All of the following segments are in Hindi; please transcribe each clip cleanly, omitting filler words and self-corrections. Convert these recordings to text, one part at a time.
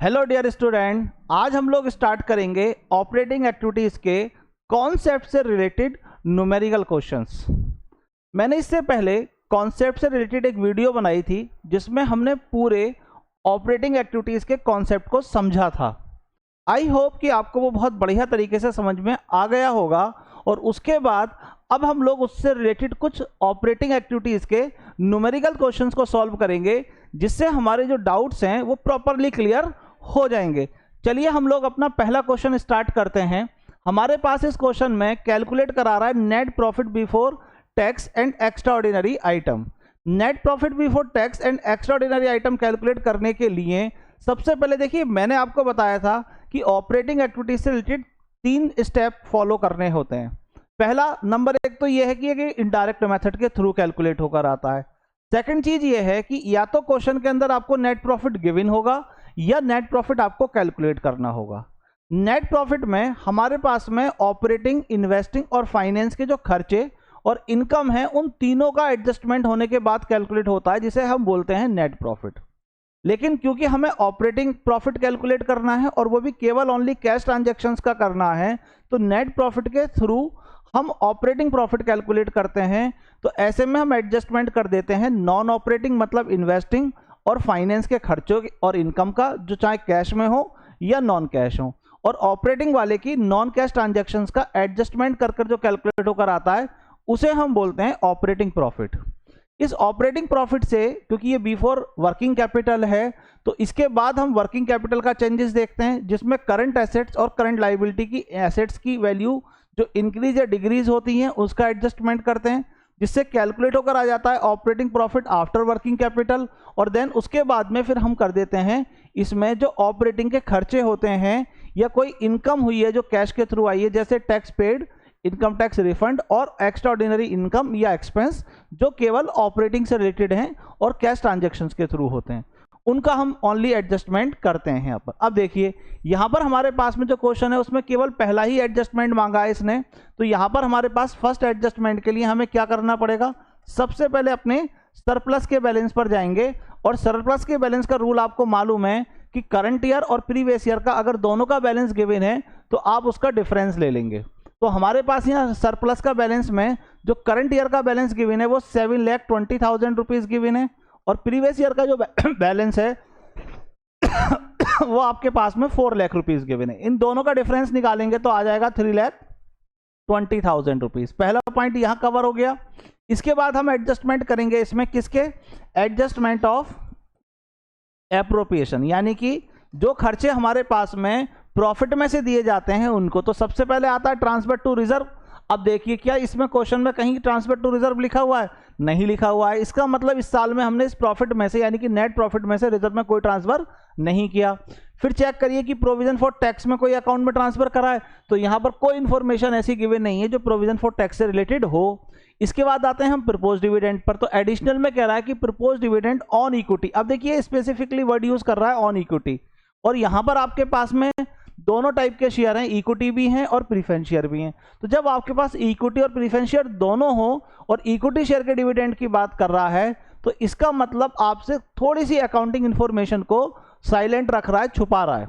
हेलो डियर स्टूडेंट, आज हम लोग स्टार्ट करेंगे ऑपरेटिंग एक्टिविटीज़ के कॉन्सेप्ट से रिलेटेड न्यूमेरिकल क्वेश्चंस। मैंने इससे पहले कॉन्सेप्ट से रिलेटेड एक वीडियो बनाई थी जिसमें हमने पूरे ऑपरेटिंग एक्टिविटीज़ के कॉन्सेप्ट को समझा था। आई होप कि आपको वो बहुत बढ़िया तरीके से समझ में आ गया होगा। और उसके बाद अब हम लोग उससे रिलेटेड कुछ ऑपरेटिंग एक्टिविटीज़ के न्यूमेरिकल क्वेश्चंस को सॉल्व करेंगे, जिससे हमारे जो डाउट्स हैं वो प्रॉपरली क्लियर हो जाएंगे। चलिए हम लोग अपना पहला क्वेश्चन स्टार्ट करते हैं। हमारे पास इस क्वेश्चन में कैलकुलेट करा रहा है net profit before tax and extraordinary item. Net profit before tax and extraordinary item calculate करने के लिए सबसे पहले देखिए, मैंने आपको बताया था कि ऑपरेटिंग एक्टिविटीज से रिलेटेड 3 स्टेप फॉलो करने होते हैं। पहला नंबर 1 तो यह है कि इनडायरेक्ट मेथड के थ्रू कैलकुलेट होकर आता है। सेकंड चीज ये है कि या तो क्वेश्चन के अंदर आपको नेट प्रॉफिट गिवन होगा या नेट प्रॉफिट आपको कैलकुलेट करना होगा। नेट प्रॉफिट में हमारे पास में ऑपरेटिंग, इन्वेस्टिंग और फाइनेंस के जो खर्चे और इनकम है, उन तीनों का एडजस्टमेंट होने के बाद कैलकुलेट होता है, जिसे हम बोलते हैं नेट प्रॉफिट। लेकिन क्योंकि हमें ऑपरेटिंग प्रॉफिट कैलकुलेट करना है और वो भी केवल ओनली कैश ट्रांजैक्शंस का करना है, तो नेट प्रॉफिट के थ्रू हम ऑपरेटिंग प्रॉफिट कैलकुलेट करते हैं। तो ऐसे में हम एडजस्टमेंट कर देते हैं नॉन ऑपरेटिंग मतलब इन्वेस्टिंग और फाइनेंस के खर्चों और इनकम का, जो चाहे कैश में हो या नॉन कैश हो, और ऑपरेटिंग वाले की नॉन कैश ट्रांजैक्शंस का एडजस्टमेंट कर जो कैलकुलेट होकर आता है, उसे हम बोलते हैं ऑपरेटिंग प्रॉफिट। इस ऑपरेटिंग प्रॉफिट से, क्योंकि ये बिफोर वर्किंग कैपिटल है, तो इसके बाद हम वर्किंग कैपिटल का चेंजेस देखते हैं, जिसमें करंट एसेट्स और करंट लायबिलिटी की एसेट्स की वैल्यू जो इंक्रीज या डिक्रीज होती हैं उसका एडजस्टमेंट करते हैं, जिससे कैलकुलेट होकर आ जाता है operating profit after working capital. और देन उसके बाद में फिर हम कर देते हैं इसमें जो ऑपरेटिंग के खर्चे होते हैं या कोई इनकम हुई है जो कैश के थ्रू आई है, जैसे tax paid, income tax refund और एक्स्ट्राऑर्डिनरी इनकम या एक्सपेंस, जो केवल ऑपरेटिंग से रिलेटेड हैं और कैश ट्रांजैक्शंस के थ्रू होते हैं, उनका हम ओनली एडजस्टमेंट करते हैं यहाँ पर। अब देखिए यहाँ पर हमारे पास में जो क्वेश्चन है उसमें केवल पहला ही एडजस्टमेंट मांगा है इसने। तो यहाँ पर हमारे पास फर्स्ट एडजस्टमेंट के लिए हमें क्या करना पड़ेगा, सबसे पहले अपने सरप्लस के बैलेंस पर जाएंगे। और सरप्लस के बैलेंस का रूल आपको मालूम है कि करंट ईयर और प्रीवियस ईयर का अगर दोनों का बैलेंस गिवन है तो आप उसका डिफरेंस ले लेंगे। तो हमारे पास यहाँ सरप्लस का बैलेंस में जो करंट ईयर का बैलेंस गिवन है वो 7,20,000 रुपीज गिवन है, और प्रीवियस ईयर का जो बैलेंस है वो आपके पास में 4 लाख रुपीज गिवन है। इन दोनों का डिफरेंस निकालेंगे तो आ जाएगा 3,20,000 रुपीज। पहला पॉइंट यहां कवर हो गया। इसके बाद हम एडजस्टमेंट करेंगे इसमें किसके, एडजस्टमेंट ऑफ एप्रोप्रिएशन, यानी कि जो खर्चे हमारे पास में प्रॉफिट में से दिए जाते हैं उनको। तो सबसे पहले आता है ट्रांसफर टू रिजर्व। अब देखिए क्या इसमें क्वेश्चन में कहीं ट्रांसफर टू रिजर्व लिखा हुआ है? नहीं लिखा हुआ है। इसका मतलब इस साल में हमने इस प्रॉफिट में से, यानी कि नेट प्रॉफिट में से रिजर्व में कोई ट्रांसफर नहीं किया। फिर चेक करिए कि प्रोविजन फॉर टैक्स में कोई अकाउंट में ट्रांसफर करा है, तो यहां पर कोई इंफॉर्मेशन ऐसी गिवन नहीं है जो प्रोविजन फॉर टैक्स से रिलेटेड हो। इसके बाद आते हैं हम प्रपोज डिविडेंड पर। तो एडिशनल में कह रहा है कि प्रपोज डिविडेंड ऑन इक्विटी। अब देखिए स्पेसिफिकली वर्ड यूज कर रहा है ऑन इक्विटी, और यहां पर आपके पास में दोनों टाइप के शेयर हैं, इक्विटी भी हैं और प्रीफरेंस शेयर भी हैं। तो जब आपके पास इक्विटी और प्रीफरेंस शेयर दोनों हो और इक्विटी शेयर के डिविडेंड की बात कर रहा है, तो इसका मतलब आपसे थोड़ी सी अकाउंटिंग इंफॉर्मेशन को साइलेंट रख रहा है, छुपा रहा है।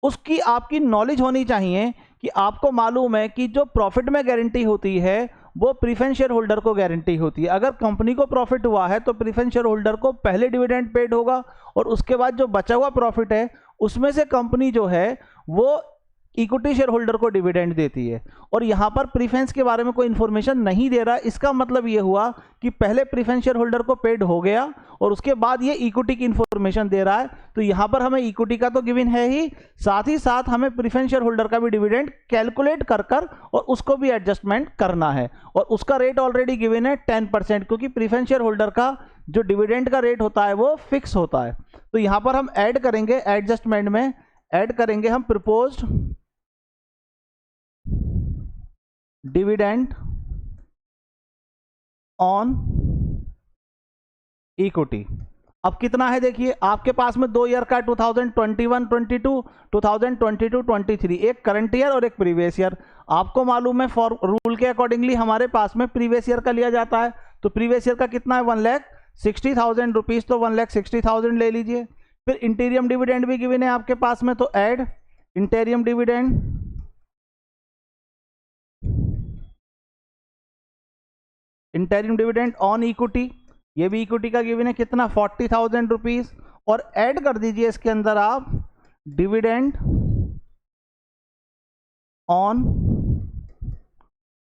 उसकी आपकी नॉलेज होनी चाहिए कि आपको मालूम है कि जो प्रॉफिट में गारंटी होती है वो प्रीफरेंस शेयर होल्डर को गारंटी होती है। अगर कंपनी को प्रॉफिट हुआ है तो प्रीफरेंस शेयर होल्डर को पहले डिविडेंड पेड होगा, और उसके बाद जो बचा हुआ प्रॉफिट है उसमें से कंपनी जो है वो इक्विटी शेयर होल्डर को डिविडेंड देती है। और यहाँ पर प्रीफरेंस के बारे में कोई इन्फॉर्मेशन नहीं दे रहा। इसका मतलब ये हुआ कि पहले प्रीफरेंस शेयर होल्डर को पेड हो गया और उसके बाद ये इक्विटी की इन्फॉर्मेशन दे रहा है। तो यहाँ पर हमें इक्विटी का तो गिवन है ही साथ हमें प्रीफरेंस शेयर होल्डर का भी डिविडेंड कैलकुलेट कर और उसको भी एडजस्टमेंट करना है। और उसका रेट ऑलरेडी गिवन है 10%, क्योंकि प्रीफरेंस शेयर होल्डर का जो डिविडेंड का रेट होता है वो फिक्स होता है। तो यहाँ पर हम ऐड करेंगे, एडजस्टमेंट में ऐड करेंगे हम प्रपोज्ड डिविडेंड ऑन इक्विटी। अब कितना है देखिए, आपके पास में 2 ईयर का 2021-22, 2022-23, एक करंट ईयर और एक प्रीवियस ईयर। आपको मालूम है फॉर रूल के अकॉर्डिंगली हमारे पास में प्रीवियस ईयर का लिया जाता है। तो प्रीवियस ईयर का कितना है, 1,60,000 रुपीज। तो 1,60,000 ले लीजिए। फिर इंटीरियम डिविडेंड भी गिवन है आपके पास में, तो add इंटीरियम dividend, इंटीरियम dividend on equity, ये भी इक्विटी का गिवन है कितना 40,000 रुपीज, और ऐड कर दीजिए इसके अंदर आप डिविडेंड ऑन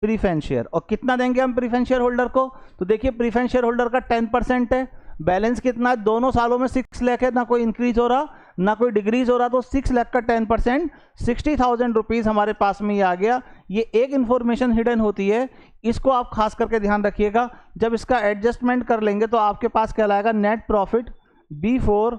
प्रीफरेंस शेयर। और कितना देंगे हम प्रीफरेंस शेयर होल्डर को, तो देखिए प्रीफरेंस शेयर होल्डर का 10% है, बैलेंस कितना है, दोनों सालों में 6 लाख है, ना कोई इंक्रीज हो रहा ना कोई डिक्रीज हो रहा, तो 6 लाख का 10% 60,000 रुपीज हमारे पास में ये आ गया। ये एक इंफॉर्मेशन हिडन होती है, इसको आप खास करके ध्यान रखिएगा। जब इसका एडजस्टमेंट कर लेंगे तो आपके पास कहलाएगा net profit before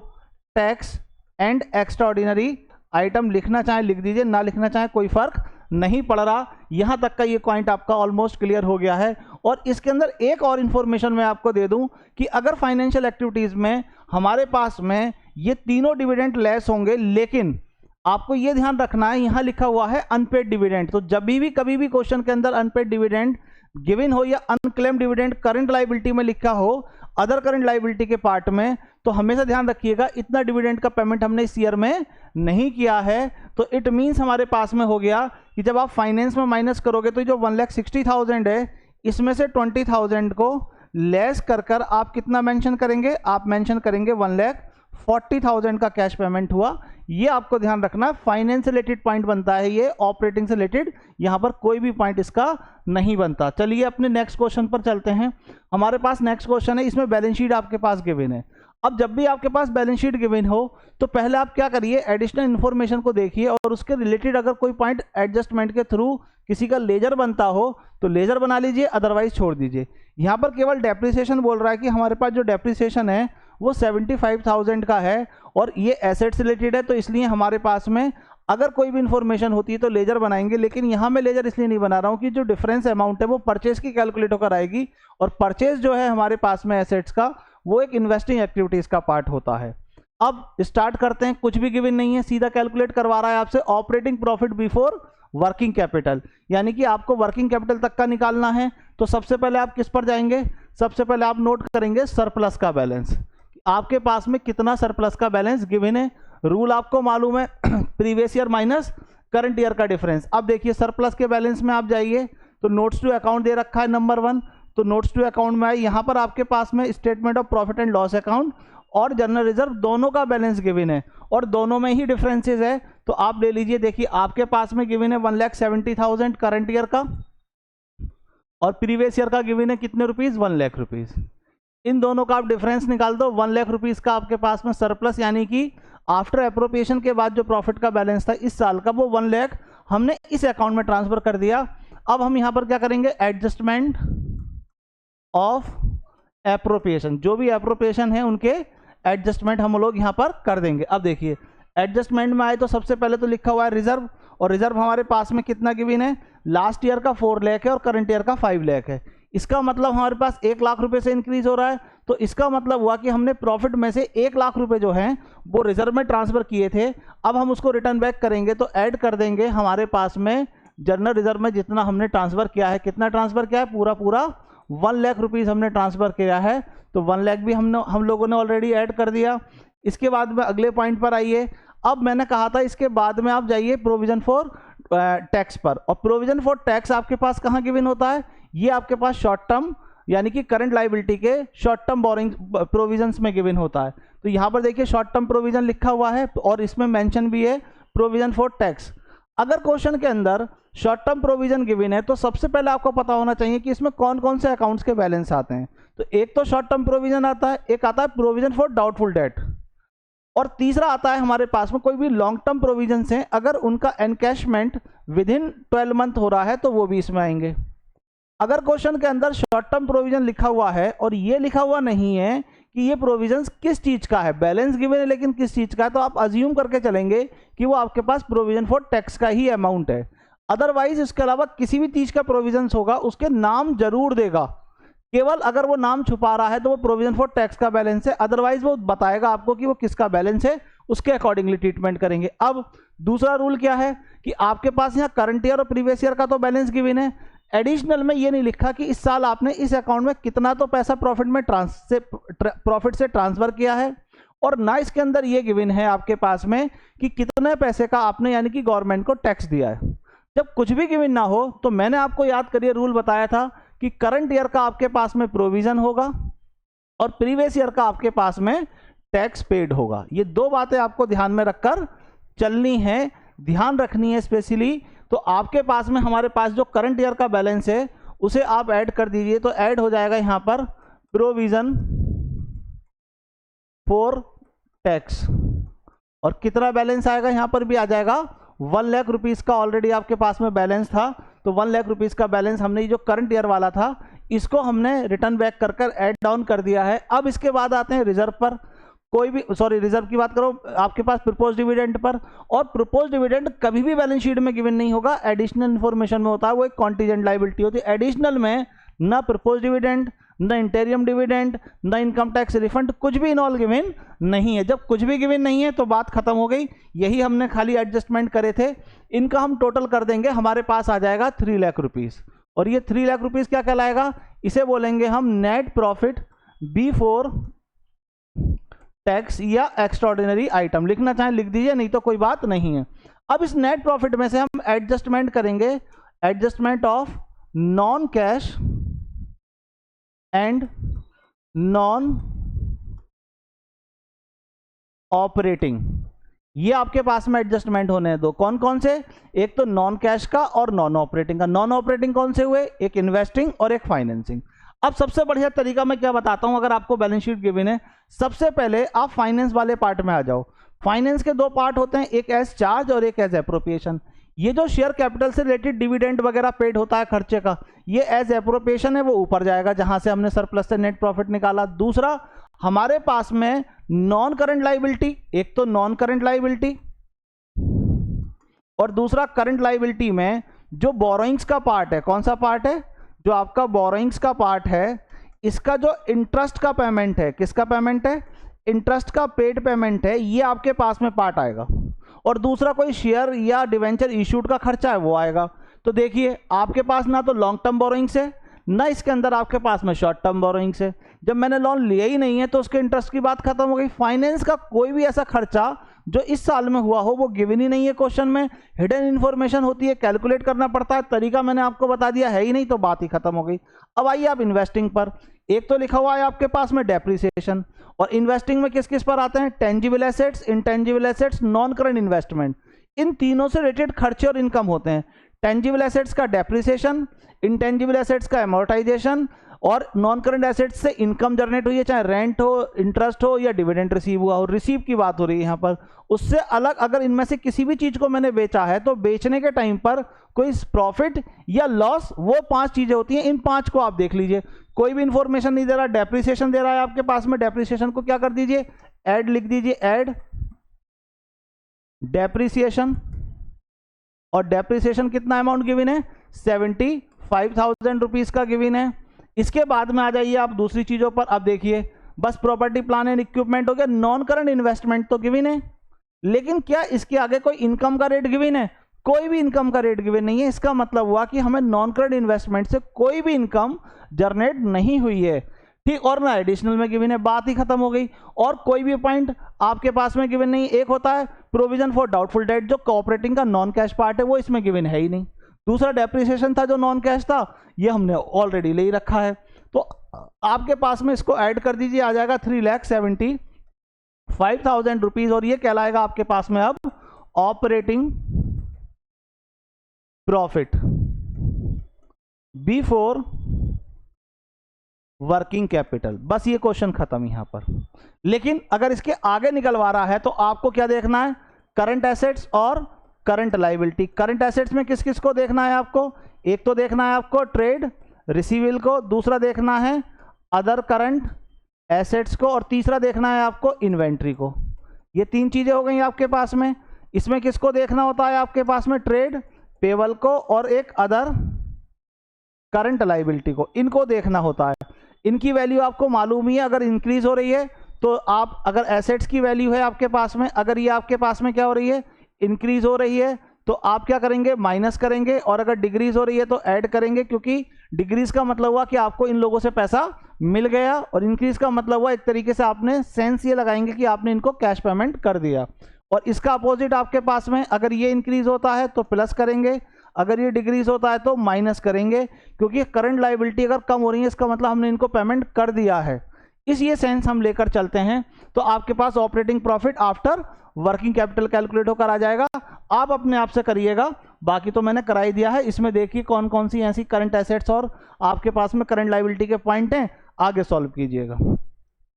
tax and extraordinary item. लिखना चाहे लिख दीजिए, ना लिखना चाहे कोई फर्क नहीं पड़ रहा। यहां तक का ये पॉइंट आपका ऑलमोस्ट क्लियर हो गया है। और इसके अंदर एक और इंफॉर्मेशन मैं आपको दे दूं कि अगर फाइनेंशियल एक्टिविटीज में हमारे पास में ये तीनों डिविडेंड लेस होंगे, लेकिन आपको ये ध्यान रखना है यहां लिखा हुआ है अनपेड डिविडेंड, तो जब भी कभी भी क्वेश्चन के अंदर अनपेड डिविडेंड गिवन हो या अनक्लेम डिविडेंड करंट लायबिलिटी में लिखा हो, अदर करंट लायबिलिटी के पार्ट में, तो हमेशा ध्यान रखिएगा इतना डिविडेंड का पेमेंट हमने इस ईयर में नहीं किया है। तो इट मींस हमारे पास में हो गया कि जब आप फाइनेंस में माइनस करोगे तो जो 1,60,000 है इसमें से 20,000 को लेस कर आप कितना मेंशन करेंगे, आप मेंशन करेंगे 1,40,000 का कैश पेमेंट हुआ। ये आपको ध्यान रखना, फाइनेंस से रिलेटेड पॉइंट बनता है ये, ऑपरेटिंग से रिलेटेड यहां पर कोई भी पॉइंट इसका नहीं बनता। चलिए अपने नेक्स्ट क्वेश्चन पर चलते हैं। हमारे पास नेक्स्ट क्वेश्चन है, इसमें बैलेंस शीट आपके पास गिवन है। अब जब भी आपके पास बैलेंस शीट गिवन हो तो पहले आप क्या करिए, एडिशनल इन्फॉर्मेशन को देखिए और उसके रिलेटेड अगर कोई पॉइंट एडजस्टमेंट के थ्रू किसी का लेजर बनता हो तो लेजर बना लीजिए, अदरवाइज छोड़ दीजिए। यहाँ पर केवल डेप्रिसिएशन बोल रहा है कि हमारे पास जो डेप्रिसिएशन है वो 75,000 का है और ये एसेट्स रिलेटेड है, तो इसलिए हमारे पास में अगर कोई भी इंफॉर्मेशन होती है तो लेजर बनाएंगे। लेकिन यहाँ मैं लेजर इसलिए नहीं बना रहा हूँ कि जो डिफरेंस अमाउंट है वो परचेज की कैलकुलेट होकर आएगी, और परचेज जो है हमारे पास में एसेट्स का वो एक इन्वेस्टिंग एक्टिविटीज का पार्ट होता है। अब स्टार्ट करते हैं, कुछ भी गिवन नहीं है, सीधा कैलकुलेट करवा रहा है आपसे operating profit before working capital, यानी कि आपको वर्किंग कैपिटल तक का निकालना है। तो सबसे पहले आप किस पर जाएंगे, सबसे पहले आप नोट करेंगे सरप्लस का बैलेंस, आपके पास में कितना सरप्लस का बैलेंस गिवन है। रूल आपको मालूम है, previous year minus current year का डिफरेंस। अब देखिए सरप्लस के बैलेंस में आप जाइए तो नोट्स टू अकाउंट दे रखा है नंबर 1, तो नोट्स टू अकाउंट में आए, यहाँ पर आपके पास में statement of profit and loss account और जनरल रिजर्व दोनों का बैलेंस गिवन है और दोनों में ही डिफरेंसेस है। तो आप ले लीजिए, देखिए आपके पास में गिवन है 1,70,000 करंट ईयर का और प्रीवियस ईयर का गिवन है कितने रुपीज, 1 लाख रुपीज। इन दोनों का आप डिफरेंस निकाल दो, 1 लाख रुपीज का आपके पास में सरप्लस, यानी कि आफ्टर अप्रोप्रिएशन के बाद जो प्रॉफिट का बैलेंस था इस साल का वो 1 लाख हमने इस अकाउंट में ट्रांसफर कर दिया। अब हम यहाँ पर क्या करेंगे, एडजस्टमेंट ऑफ एप्रोप्रिएशन, जो भी एप्रोप्रिएशन है उनके एडजस्टमेंट हम लोग यहाँ पर कर देंगे। अब देखिए एडजस्टमेंट में आए तो सबसे पहले तो लिखा हुआ है रिजर्व, और रिजर्व हमारे पास में कितना गिवन है, लास्ट ईयर का 4 लाख है और करंट ईयर का 5 लाख है। इसका मतलब हमारे पास 1 लाख रुपए से इंक्रीज हो रहा है, तो इसका मतलब हुआ कि हमने प्रॉफिट में से 1 लाख रुपए जो हैं वो रिजर्व में ट्रांसफर किए थे। अब हम उसको रिटर्न बैक करेंगे तो ऐड कर देंगे हमारे पास में जनरल रिजर्व में जितना हमने ट्रांसफर किया है। कितना ट्रांसफर किया है, पूरा 1 लाख रुपीज हमने ट्रांसफर किया है, तो 1 लाख भी हम लोगों ने ऑलरेडी ऐड कर दिया। इसके बाद में अगले पॉइंट पर आइए। अब मैंने कहा था इसके बाद में आप जाइए प्रोविजन फॉर टैक्स पर, और प्रोविजन फॉर टैक्स आपके पास कहाँ गिवन होता है, ये आपके पास शॉर्ट टर्म यानी कि करंट लायबिलिटी के शॉर्ट टर्म बोरिंग प्रोविजंस में गिवन होता है। तो यहाँ पर देखिए शॉर्ट टर्म प्रोविजन लिखा हुआ है और इसमें मेंशन भी है प्रोविजन फॉर टैक्स। अगर क्वेश्चन के अंदर शॉर्ट टर्म प्रोविजन गिवन है तो सबसे पहले आपको पता होना चाहिए कि इसमें कौन कौन से अकाउंट्स के बैलेंस आते हैं। तो एक तो शॉर्ट टर्म प्रोविजन आता है, एक आता है प्रोविजन फॉर डाउटफुल डेट, और तीसरा आता है हमारे पास में कोई भी लॉन्ग टर्म प्रोविजन हैं, अगर उनका एनकैशमेंट विद इन 12 मंथ हो रहा है तो वो भी इसमें आएंगे। अगर क्वेश्चन के अंदर शॉर्ट टर्म प्रोविजन लिखा हुआ है और ये लिखा हुआ नहीं है कि ये प्रोविजंस किस चीज का है, बैलेंस गिवन है लेकिन किस चीज का है, तो आप अज्यूम करके चलेंगे कि वो आपके पास प्रोविजन फॉर टैक्स का ही अमाउंट है। अदरवाइज इसके अलावा किसी भी चीज का प्रोविजंस होगा उसके नाम जरूर देगा, केवल अगर वो नाम छुपा रहा है तो वो प्रोविजन फॉर टैक्स का बैलेंस है, अदरवाइज वो बताएगा आपको कि वो किसका बैलेंस है, उसके अकॉर्डिंगली ट्रीटमेंट करेंगे। अब दूसरा रूल क्या है कि आपके पास यहाँ करंट ईयर और प्रीवियस ईयर का तो बैलेंस गिवन है, एडिशनल में ये नहीं लिखा कि इस साल आपने इस अकाउंट में कितना तो पैसा प्रॉफिट से ट्रांसफर किया है और ना इसके अंदर ये गिवन है आपके पास में कि कितने पैसे का आपने यानी कि गवर्नमेंट को टैक्स दिया है। जब कुछ भी गिवन ना हो तो मैंने आपको याद करिए रूल बताया था कि करंट ईयर का आपके पास में प्रोविजन होगा और प्रीवियस ईयर का आपके पास में टैक्स पेड होगा। ये दो बातें आपको ध्यान में रखकर चलनी है, ध्यान रखनी है स्पेशली। तो आपके पास में हमारे पास जो करंट ईयर का बैलेंस है उसे आप ऐड कर दीजिए, तो ऐड हो जाएगा यहां पर प्रोविजन फॉर टैक्स, और कितना बैलेंस आएगा यहां पर भी आ जाएगा 1 लाख रुपीस का ऑलरेडी आपके पास में बैलेंस था। तो 1 लाख रुपीस का बैलेंस हमने जो करंट ईयर वाला था इसको हमने रिटर्न बैक कर कर ऐड डाउन कर दिया है। अब इसके बाद आते हैं रिजर्व पर, कोई भी रिजर्व की बात करो आपके पास प्रपोज डिविडेंड पर, और प्रपोज डिविडेंड कभी भी बैलेंस शीट में गिवन नहीं होगा, एडिशनल इंफॉर्मेशन में होता है, वो एक कॉन्टीजेंट लायबिलिटी होती है। एडिशनल में ना प्रपोज डिविडेंड, न इंटेरियम डिविडेंड, न इनकम टैक्स रिफंड, कुछ भी इनऑल गिवन नहीं है। जब कुछ भी गिवन नहीं है तो बात खत्म हो गई, यही हमने खाली एडजस्टमेंट करे थे। इनका हम टोटल कर देंगे, हमारे पास आ जाएगा 3 लाख रुपीस, और ये 3 लाख रुपीस क्या कहलाएगा, इसे बोलेंगे हम नेट प्रॉफिट बिफोर टैक्स या एक्स्ट्राऑर्डिनरी आइटम। लिखना चाहें लिख दीजिए, नहीं तो कोई बात नहीं है। अब इस नेट प्रॉफिट में से हम एडजस्टमेंट करेंगे, adjustment of non cash and non operating. ये आपके पास में एडजस्टमेंट होने हैं दो, कौन कौन से, एक तो नॉन कैश का और नॉन ऑपरेटिंग का। नॉन ऑपरेटिंग कौन से हुए, एक इन्वेस्टिंग और एक फाइनेंसिंग। अब सबसे बढ़िया तरीका मैं क्या बताता हूं, अगर आपको बैलेंस शीट गिवन है, सबसे पहले आप फाइनेंस वाले पार्ट में आ जाओ। फाइनेंस के दो पार्ट होते हैं, एक एज चार्ज और एक एज एप्रोप्रिएशन। ये जो शेयर कैपिटल से रिलेटेड डिविडेंड वगैरह पेड होता है खर्चे का, ये एज एप्रोप्रिएशन है, वो ऊपर जाएगा जहां से हमने सरप्लस से नेट प्रॉफिट निकाला। दूसरा हमारे पास में नॉन करंट लायबिलिटी, एक तो नॉन करंट लायबिलिटी और दूसरा करंट लायबिलिटी में जो बोरोइंग्स का पार्ट है, कौन सा पार्ट है, जो आपका बोरोइंग्स का पार्ट है, इसका जो इंटरेस्ट का पेमेंट है, किसका पेमेंट है, इंटरेस्ट का पेड पेमेंट है, ये आपके पास में पार्ट आएगा। और दूसरा कोई शेयर या डिवेंचर इशूड का खर्चा है वो आएगा। तो देखिए आपके पास ना तो लॉन्ग टर्म बोरोइंग्स है, ना इसके अंदर आपके पास में शॉर्ट टर्म बोरोइंग्स है। जब मैंने लोन लिया ही नहीं है तो उसके इंटरेस्ट की बात खत्म हो गई। फाइनेंस का कोई भी ऐसा खर्चा जो इस साल में हुआ हो वो गिवन ही नहीं है क्वेश्चन में, हिडन इन्फॉर्मेशन होती है, कैलकुलेट करना पड़ता है, तरीका मैंने आपको बता दिया है ही नहीं, तो बात ही खत्म हो गई। अब आइए आप इन्वेस्टिंग पर, एक तो लिखा हुआ है आपके पास में डेप्रिसिएशन, और इन्वेस्टिंग में किस किस पर आते हैं, tangible assets, intangible assets, non current investment. इन तीनों से रिलेटेड खर्चे और इनकम होते हैं। टेंजिबल एसेट्स का डेप्रिसिएशन, इंटेंजिबल एसेट्स का एमोर्टाइजेशन, और नॉन करंट एसेट्स से इनकम जनरेट हुई है, चाहे रेंट हो, इंटरेस्ट हो या डिविडेंड रिसीव हुआ हो। रिसीव की बात हो रही है यहाँ पर। उससे अलग अगर इनमें से किसी भी चीज को मैंने बेचा है तो बेचने के टाइम पर कोई प्रॉफिट या लॉस, वो 5 चीजें होती हैं। इन 5 को आप देख लीजिए, कोई भी इंफॉर्मेशन नहीं दे रहा, डेप्रिसिएशन दे रहा है आपके पास में, डेप्रिसिएशन को क्या कर दीजिए, ऐड लिख दीजिए, ऐड डेप्रिसिएशन। और डेप्रिसिएशन कितना अमाउंट गिवन है, 75,000 रुपीज का गिवन है। इसके बाद में आ जाइए आप दूसरी चीजों पर। अब देखिए बस प्रॉपर्टी प्लान एंड इक्विपमेंट हो गया, नॉन करंट इन्वेस्टमेंट तो गिवन है, लेकिन क्या इसके आगे कोई इनकम का रेट गिवन है, कोई भी इनकम का रेट गिवन नहीं है। इसका मतलब हुआ कि हमें नॉन करंट इन्वेस्टमेंट से कोई भी इनकम जनरेट नहीं हुई है, ठीक, और ना एडिशनल में गिवन है, बात ही खत्म हो गई। और कोई भी पॉइंट आपके पास में गिवन नहीं। एक होता है प्रोविजन फॉर डाउटफुल डेट, जो कोऑपरेटिंग का नॉन कैश पार्ट है, वो इसमें गिवन है ही नहीं। दूसरा डेप्रिसिएशन था जो नॉन कैश था, ये हमने ऑलरेडी ले ही रखा है। तो आपके पास में इसको ऐड कर दीजिए, आ जाएगा 3,75,000 रुपीज, और ये कहलाएगा आपके पास में अब operating profit before working capital. बस ये क्वेश्चन खत्म यहां पर। लेकिन अगर इसके आगे निकलवा रहा है तो आपको क्या देखना है, करंट एसेट्स और करंट लायबिलिटी। करंट एसेट्स में किस किस को देखना है आपको, एक तो देखना है आपको ट्रेड रिसीवेबल को, दूसरा देखना है अदर करंट एसेट्स को, और तीसरा देखना है आपको इन्वेंट्री को। ये 3 चीजें हो गई आपके पास में। इसमें किसको देखना होता है आपके पास में, ट्रेड पेबल को और एक अदर करंट लायबिलिटी को, इनको देखना होता है। इनकी वैल्यू आपको मालूम ही है, अगर इंक्रीज हो रही है तो आप, अगर एसेट्स की वैल्यू है आपके पास में, अगर ये आपके पास में क्या हो रही है, इंक्रीज हो रही है, तो आप क्या करेंगे, माइनस करेंगे, और अगर डिक्रीज हो रही है तो ऐड करेंगे, क्योंकि डिक्रीज का मतलब हुआ कि आपको इन लोगों से पैसा मिल गया, और इंक्रीज का मतलब हुआ एक तरीके से आपने सेंस ये लगाएंगे कि आपने इनको कैश पेमेंट कर दिया। और इसका अपोजिट आपके पास में, अगर ये इंक्रीज होता है तो प्लस करेंगे, अगर ये डिक्रीज होता है तो माइनस करेंगे, क्योंकि करंट लायबिलिटी अगर कम हो रही है इसका मतलब हमने इनको पेमेंट कर दिया है। इस ये सेंस हम लेकर चलते हैं तो आपके पास operating profit after working capital calculate होकर आ जाएगा। आप अपने आप से करिएगा, बाकी तो मैंने करा ही दिया है। इसमें देखिए कौन कौन सी ऐसी करंट एसेट्स और आपके पास में करंट लायबिलिटी के पॉइंट हैं, आगे सॉल्व कीजिएगा।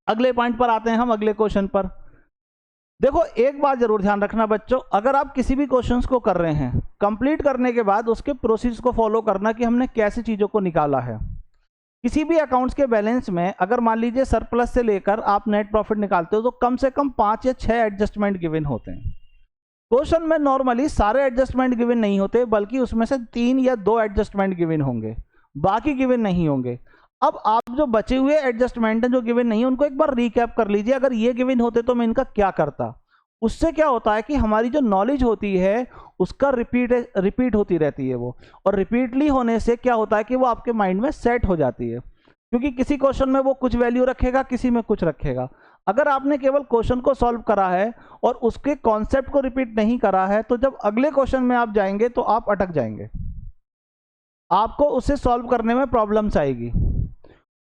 अगले पॉइंट पर आते हैं हम, अगले क्वेश्चन पर। देखो एक बात जरूर ध्यान रखना बच्चों, अगर आप किसी भी क्वेश्चंस को कर रहे हैं, कंप्लीट करने के बाद उसके प्रोसेस को फॉलो करना कि हमने कैसे चीज़ों को निकाला है। किसी भी अकाउंट्स के बैलेंस में अगर मान लीजिए सरप्लस से लेकर आप नेट प्रॉफिट निकालते हो तो कम से कम 5 या 6 एडजस्टमेंट गिवन होते हैं। क्वेश्चन में नॉर्मली सारे एडजस्टमेंट गिवन नहीं होते, बल्कि उसमें से 3 या 2 एडजस्टमेंट गिवन होंगे, बाकी गिवन नहीं होंगे। अब आप जो बचे हुए एडजस्टमेंट हैं जो गिवन नहीं है उनको एक बार रिकैप कर लीजिए, अगर ये गिवन होते तो मैं इनका क्या करता। उससे क्या होता है कि हमारी जो नॉलेज होती है उसका रिपीट होती रहती है वो, और रिपीटली होने से क्या होता है कि वो आपके माइंड में सेट हो जाती है, क्योंकि किसी क्वेश्चन में वो कुछ वैल्यू रखेगा, किसी में कुछ रखेगा। अगर आपने केवल क्वेश्चन को सॉल्व करा है और उसके कॉन्सेप्ट को रिपीट नहीं करा है तो जब अगले क्वेश्चन में आप जाएंगे तो आप अटक जाएंगे, आपको उसे सॉल्व करने में प्रॉब्लम्स आएगी।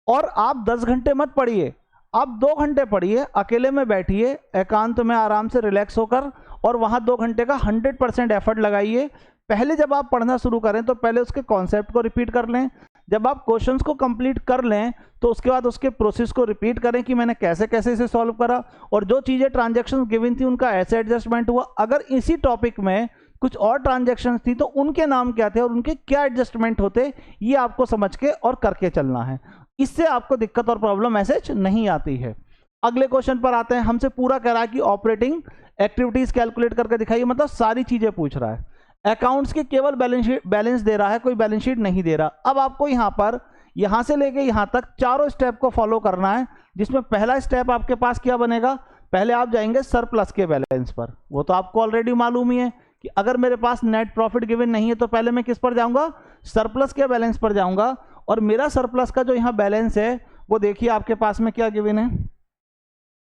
और आप 10 घंटे मत पढ़िए, आप 2 घंटे पढ़िए, अकेले में बैठिए एकांत में आराम से रिलैक्स होकर, और वहाँ 2 घंटे का 100% एफर्ट लगाइए। पहले जब आप पढ़ना शुरू करें तो पहले उसके कॉन्सेप्ट को रिपीट कर लें, जब आप क्वेश्चंस को कंप्लीट कर लें तो उसके बाद उसके प्रोसेस को रिपीट करें कि मैंने कैसे कैसे इसे सॉल्व करा, और जो चीज़ें ट्रांजैक्शन गिवन थी उनका ऐसे एडजस्टमेंट हुआ। अगर इसी टॉपिक में कुछ और ट्रांजैक्शंस थी तो उनके नाम क्या थे और उनके क्या एडजस्टमेंट होते, ये आपको समझ के और करके चलना है। इससे आपको दिक्कत और प्रॉब्लम ऐसे नहीं आती है। अगले क्वेश्चन पर आते हैं। हमसे पूरा कह रहा है कि ऑपरेटिंग एक्टिविटीज कैलकुलेट करके दिखाइए, मतलब सारी चीजें पूछ रहा है। अकाउंट्स के केवल बैलेंस दे रहा है, कोई बैलेंस शीट नहीं दे रहा। अब आपको यहाँ पर यहाँ से लेके यहाँ तक चारों स्टेप को फॉलो करना है, जिसमें पहला स्टेप आपके पास क्या बनेगा, पहले आप जाएंगे सरप्लस के बैलेंस पर। वो तो आपको ऑलरेडी मालूम ही है कि अगर मेरे पास नेट प्रॉफिट गिवन नहीं है तो पहले मैं किस पर जाऊंगा, सरप्लस के बैलेंस पर जाऊंगा। और मेरा सरप्लस का जो यहाँ बैलेंस है वो देखिए आपके पास में क्या गिवन है,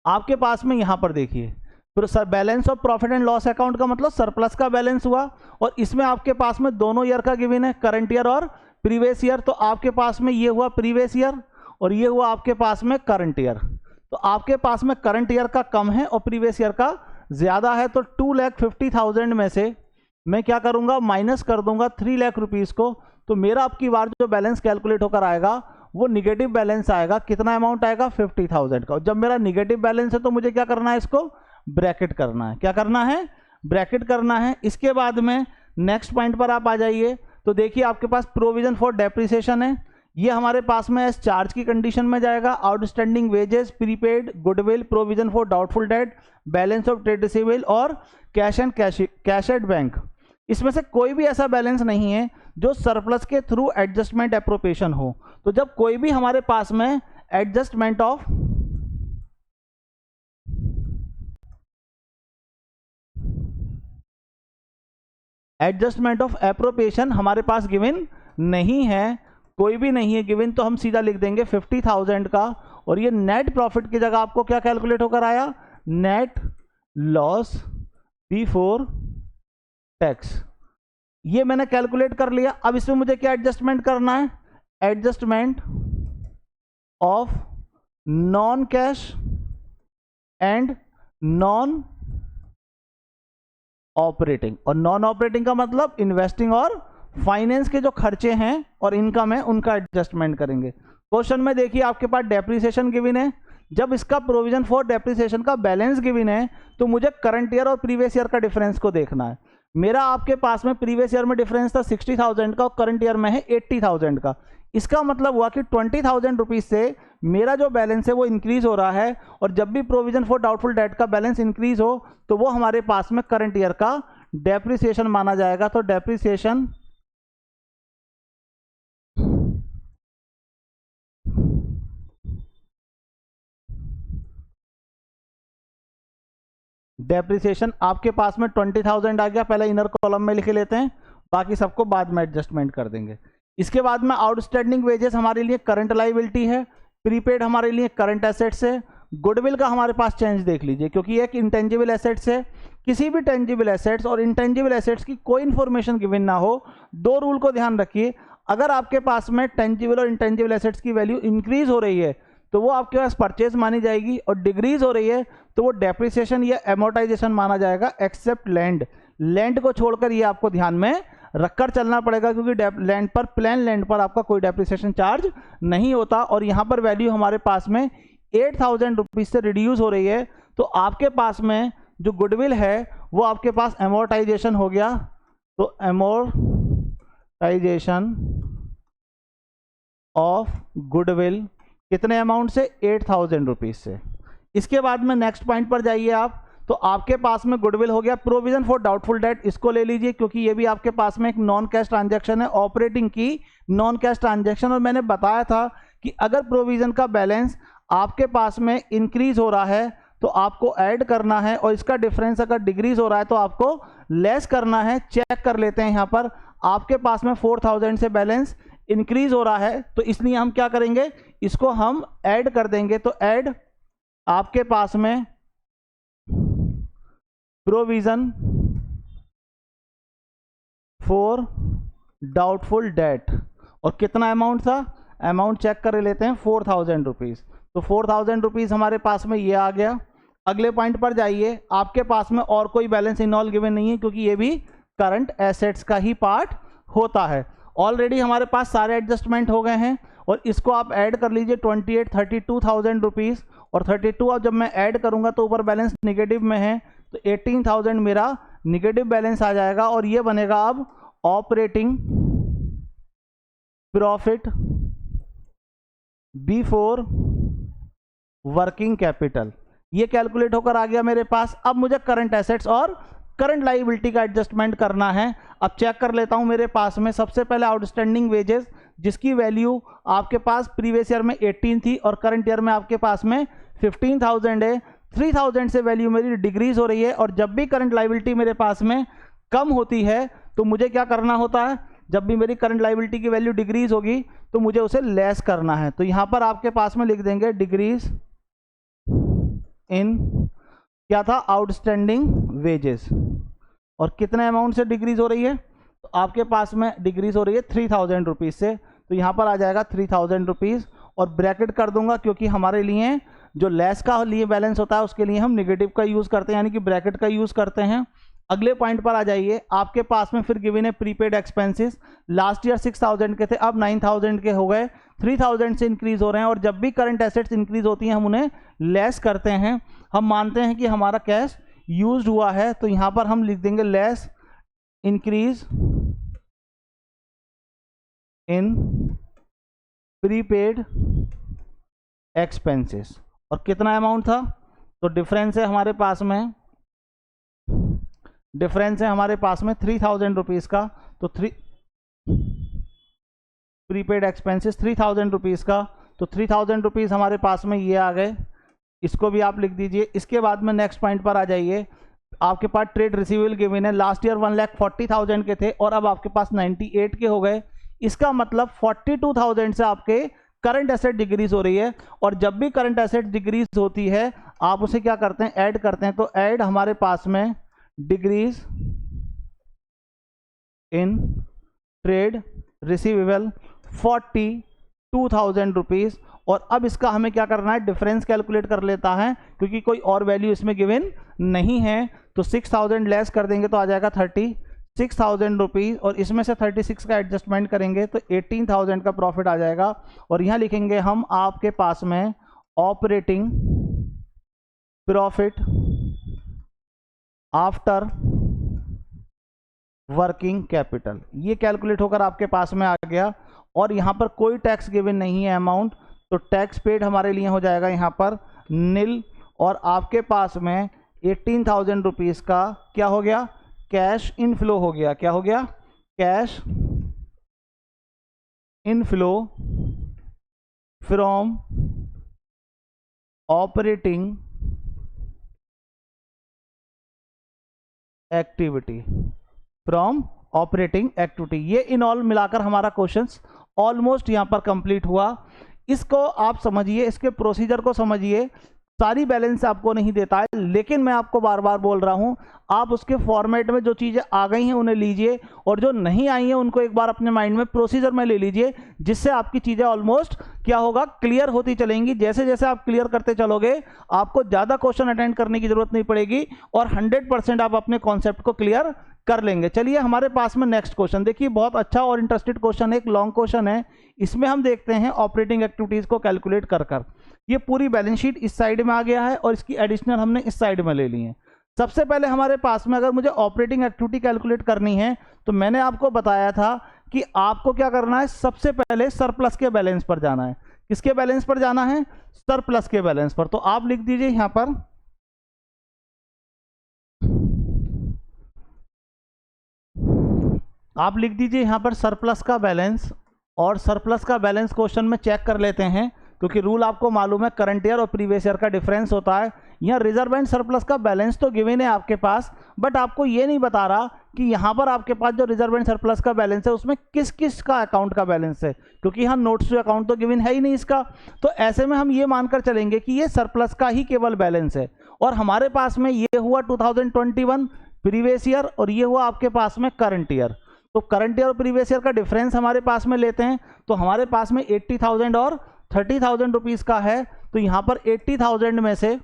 आपके पास में यहाँ पर देखिए फिर sir balance of profit and loss account का मतलब सरप्लस का बैलेंस हुआ, और इसमें आपके पास में दोनों ईयर का गिवन है, करंट ईयर और प्रीवियस ईयर। तो आपके पास में ये हुआ प्रीवियस ईयर और ये हुआ आपके पास में करंट ईयर। तो आपके पास में करंट ईयर का कम है और प्रीवियस ईयर का ज़्यादा है, तो 2,50,000 में से मैं क्या करूँगा, माइनस कर दूंगा 3 लाख रुपीज़ को। तो मेरा अब की बार जो बैलेंस कैलकुलेट होकर आएगा वो निगेटिव बैलेंस आएगा। कितना अमाउंट आएगा, 50,000 का। जब मेरा निगेटिव बैलेंस है तो मुझे क्या करना है, इसको ब्रैकेट करना है। क्या करना है, ब्रैकेट करना है। इसके बाद में नेक्स्ट पॉइंट पर आप आ जाइए तो देखिए आपके पास प्रोविजन फॉर डेप्रिसिएशन है, ये हमारे पास में एस चार्ज की कंडीशन में जाएगा। Outstanding wages, prepaid, goodwill, provision for doubtful debt, balance of trade receivable और cash and cash at bank. इसमें से कोई भी ऐसा बैलेंस नहीं है जो सरप्लस के थ्रू एडजस्टमेंट एप्रोप्रिएशन हो। तो जब कोई भी हमारे पास में एडजस्टमेंट ऑफ एप्रोप्रिएशन हमारे पास गिवन नहीं है, कोई भी नहीं है गिवन, तो हम सीधा लिख देंगे 50,000 का। और ये नेट प्रॉफिट की जगह आपको क्या कैलकुलेट होकर आया, नेट लॉस बिफोर टैक्स। ये मैंने कैलकुलेट कर लिया। अब इसमें मुझे क्या एडजस्टमेंट करना है, adjustment of non cash and non operating. और नॉन ऑपरेटिंग का मतलब इन्वेस्टिंग और फाइनेंस के जो खर्चे हैं और इनकम है उनका एडजस्टमेंट करेंगे। क्वेश्चन में देखिए आपके पास डेप्रिसिएशन गिवन है, जब इसका प्रोविजन फॉर डेप्रिसिएशन का बैलेंस गिवन है तो मुझे करंट ईयर और प्रीवियस ईयर का डिफरेंस को देखना है। मेरा आपके पास में प्रीवियस ईयर में डिफरेंस था 60,000 का और करंट ईयर में है 80,000 का। इसका मतलब हुआ कि 20,000 रुपीज़ से मेरा जो बैलेंस है वो इंक्रीज हो रहा है, और जब भी प्रोविजन फॉर डाउटफुल डेट का बैलेंस इंक्रीज हो तो वो हमारे पास में करंट ईयर का डेप्रिसिएशन माना जाएगा। तो डेप्रिसिएशन आपके पास में 20,000 आ गया, पहले इनर कॉलम में लिख लेते हैं, बाकी सबको बाद में एडजस्टमेंट कर देंगे। इसके बाद में आउटस्टैंडिंग वेजेस हमारे लिए करंट लायबिलिटी है, प्रीपेड हमारे लिए करंट एसेट्स है। गुडविल का हमारे पास चेंज देख लीजिए, क्योंकि एक इंटेंजिबल एसेट्स है। किसी भी टेंजिबल एसेट्स और इंटेंजिबल एसेट्स की कोई इन्फॉर्मेशन गिवन ना हो, दो रूल को ध्यान रखिए। अगर आपके पास में टेंजिबल और इंटेंजिबल एसेट्स की वैल्यू इंक्रीज हो रही है तो वो आपके पास परचेज मानी जाएगी, और डिक्रीज हो रही है तो वो डेप्रिसिएशन या एमोर्टाइजेशन माना जाएगा, एक्सेप्ट लैंड। लैंड को छोड़कर ये आपको ध्यान में रखकर चलना पड़ेगा, क्योंकि लैंड पर, प्लेन लैंड पर आपका कोई डेप्रिसिएशन चार्ज नहीं होता। और यहाँ पर वैल्यू हमारे पास में 8,000 रुपीज से रिड्यूस हो रही है, तो आपके पास में जो गुडविल है वो आपके पास एमोर्टाइजेशन हो गया। तो एमोर्टाइजेशन ऑफ गुडविल कितने अमाउंट से? 8,000 रुपीज से। इसके बाद में नेक्स्ट पॉइंट पर जाइए आप, तो आपके पास में गुडविल हो गया। प्रोविजन फॉर डाउटफुल डेट, इसको ले लीजिए, क्योंकि ये भी आपके पास में एक नॉन कैश ट्रांजैक्शन है, ऑपरेटिंग की नॉन कैश ट्रांजैक्शन। और मैंने बताया था कि अगर प्रोविजन का बैलेंस आपके पास में इंक्रीज हो रहा है तो आपको ऐड करना है, और इसका डिफरेंस अगर डिक्रीज हो रहा है तो आपको लेस करना है। चेक कर लेते हैं, यहाँ पर आपके पास में 4,000 से बैलेंस इंक्रीज हो रहा है, तो इसलिए हम क्या करेंगे, इसको हम ऐड कर देंगे। तो ऐड आपके पास में प्रोविजन फॉर डाउटफुल डेट, और कितना अमाउंट था? अमाउंट चेक कर लेते हैं, 4,000 रुपीज। तो 4,000 रुपीज हमारे पास में ये आ गया। अगले पॉइंट पर जाइए, आपके पास में और कोई बैलेंस इन ऑल गिवन नहीं है, क्योंकि ये भी करंट एसेट्स का ही पार्ट होता है। ऑलरेडी हमारे पास सारे एडजस्टमेंट हो गए हैं, और इसको आप ऐड कर लीजिए, 32,000 रुपीज। और 32 अब जब मैं ऐड करूंगा तो ऊपर बैलेंस निगेटिव में है, तो 18,000 मेरा निगेटिव बैलेंस आ जाएगा, और ये बनेगा अब operating profit before working capital. ये कैलकुलेट होकर आ गया मेरे पास। अब मुझे करंट एसेट्स और करंट लाइबिलिटी का एडजस्टमेंट करना है। अब चेक कर लेता हूं, मेरे पास में सबसे पहले आउटस्टैंडिंग वेजेस, जिसकी वैल्यू आपके पास प्रीवियस ईयर में 18 थी और करंट ईयर में आपके पास में 15,000 है। 3,000 से वैल्यू मेरी डिक्रीज हो रही है, और जब भी करंट लाइबिलिटी मेरे पास में कम होती है तो मुझे क्या करना होता है? जब भी मेरी करंट लाइबिलिटी की वैल्यू डिक्रीज होगी तो मुझे उसे लेस करना है। तो यहां पर आपके पास में लिख देंगे डिक्रीज इन, क्या था? Outstanding wages. और कितने अमाउंट से डिक्रीज हो रही है? तो आपके पास में डिक्रीज हो रही है 3,000 रुपीज से, तो यहां पर आ जाएगा 3,000 रुपीज, और ब्रैकेट कर दूंगा, क्योंकि हमारे लिए जो लेस का लिए बैलेंस होता है उसके लिए हम निगेटिव का यूज करते हैं, यानी कि ब्रैकेट का यूज करते हैं। अगले पॉइंट पर आ जाइए, आपके पास में फिर गिवन है प्रीपेड एक्सपेंसेस। लास्ट ईयर 6,000 के थे, अब 9,000 के हो गए, 3,000 से इंक्रीज हो रहे हैं। और जब भी करंट एसेट्स इंक्रीज होती हैं हम उन्हें लेस करते हैं। हम मानते हैं कि हमारा कैश यूज्ड हुआ है, तो यहां पर हम लिख देंगे less increase in prepaid expenses. और कितना अमाउंट था? तो डिफरेंस है हमारे पास में, डिफरेंस है हमारे पास में 3,000 रुपीज का। तो प्रीपेड एक्सपेंसेस 3,000 रुपीज का, तो 3,000 रुपीज हमारे पास में ये आ गए, इसको भी आप लिख दीजिए। इसके बाद में नेक्स्ट पॉइंट पर आ जाइए, आपके पास ट्रेड रिसीवेबल गिवन है। लास्ट ईयर 1,40,000 के थे और अब आपके पास 98 के हो गए। इसका मतलब 42,000 से आपके करंट एसेट डिक्रीज हो रही है, और जब भी करंट एसेट डिक्रीज होती है आप उसे क्या करते हैं? ऐड करते हैं। तो ऐड हमारे पास में decrease in trade receivable 42,000 rupees. और अब इसका हमें क्या करना है? डिफरेंस कैलकुलेट कर लेता है, क्योंकि कोई और वैल्यू इसमें गिवन नहीं है। तो 6,000 लेस कर देंगे तो आ जाएगा 36,000 रुपीज, और इसमें से 36 का एडजस्टमेंट करेंगे तो 18,000 का प्रॉफिट आ जाएगा। और यहां लिखेंगे हम आपके पास में operating profit after working capital. ये कैलकुलेट होकर आपके पास में आ गया, और यहां पर कोई टैक्स गिवन नहीं है अमाउंट, तो टैक्स पेड हमारे लिए हो जाएगा यहां पर नील। और आपके पास में 18,000 रुपीज का क्या हो गया? कैश इनफ्लो हो गया। क्या हो गया? Cash inflow from operating activity, from operating activity. ये इन ऑल मिलाकर हमारा क्वेश्चंस ऑलमोस्ट यहां पर कंप्लीट हुआ। इसको आप समझिए, इसके प्रोसीजर को समझिए। सारी बैलेंस आपको नहीं देता है, लेकिन मैं आपको बार बार बोल रहा हूं, आप उसके फॉर्मेट में जो चीज़ें आ गई हैं उन्हें लीजिए, और जो नहीं आई हैं उनको एक बार अपने माइंड में प्रोसीजर में ले लीजिए, जिससे आपकी चीज़ें ऑलमोस्ट क्या होगा, क्लियर होती चलेंगी। जैसे जैसे आप क्लियर करते चलोगे, आपको ज़्यादा क्वेश्चन अटेंड करने की जरूरत नहीं पड़ेगी, और 100% आप अपने कॉन्सेप्ट को क्लियर कर लेंगे। चलिए हमारे पास में नेक्स्ट क्वेश्चन देखिए, बहुत अच्छा और इंटरेस्टेड क्वेश्चन है, एक लॉन्ग क्वेश्चन है। इसमें हम देखते हैं ऑपरेटिंग एक्टिविटीज को कैलकुलेट कर कर। ये पूरी बैलेंस शीट इस साइड में आ गया है और इसकी एडिशनल हमने इस साइड में ले ली है। सबसे पहले हमारे पास में अगर मुझे ऑपरेटिंग एक्टिविटी कैलकुलेट करनी है, तो मैंने आपको बताया था कि आपको क्या करना है, सबसे पहले सरप्लस के बैलेंस पर जाना है। किसके बैलेंस पर जाना है? सरप्लस के बैलेंस पर। तो आप लिख दीजिए यहां पर, आप लिख दीजिए यहां पर सरप्लस का बैलेंस। और सरप्लस का बैलेंस क्वेश्चन में चेक कर लेते हैं, क्योंकि रूल आपको मालूम है, करंट ईयर और प्रीवियस ईयर का डिफरेंस होता है। यहाँ रिजर्व एंड सरप्लस का बैलेंस तो गिवन है आपके पास, बट आपको ये नहीं बता रहा कि यहाँ पर आपके पास जो रिजर्व एंड सरप्लस का बैलेंस है उसमें किस किस का अकाउंट का बैलेंस है, क्योंकि यहाँ नोट्स टू अकाउंट तो गिवन है ही नहीं इसका। तो ऐसे में हम ये मानकर चलेंगे कि ये सरप्लस का ही केवल बैलेंस है। और हमारे पास में ये हुआ 2021 प्रीवियस ईयर, और ये हुआ आपके पास में करंट ईयर। तो करंट ईयर और प्रीवियस ईयर का डिफरेंस हमारे पास में लेते हैं, तो हमारे पास में 80,000 और 30,000 रुपीज का है। तो यहां पर 80,000 में से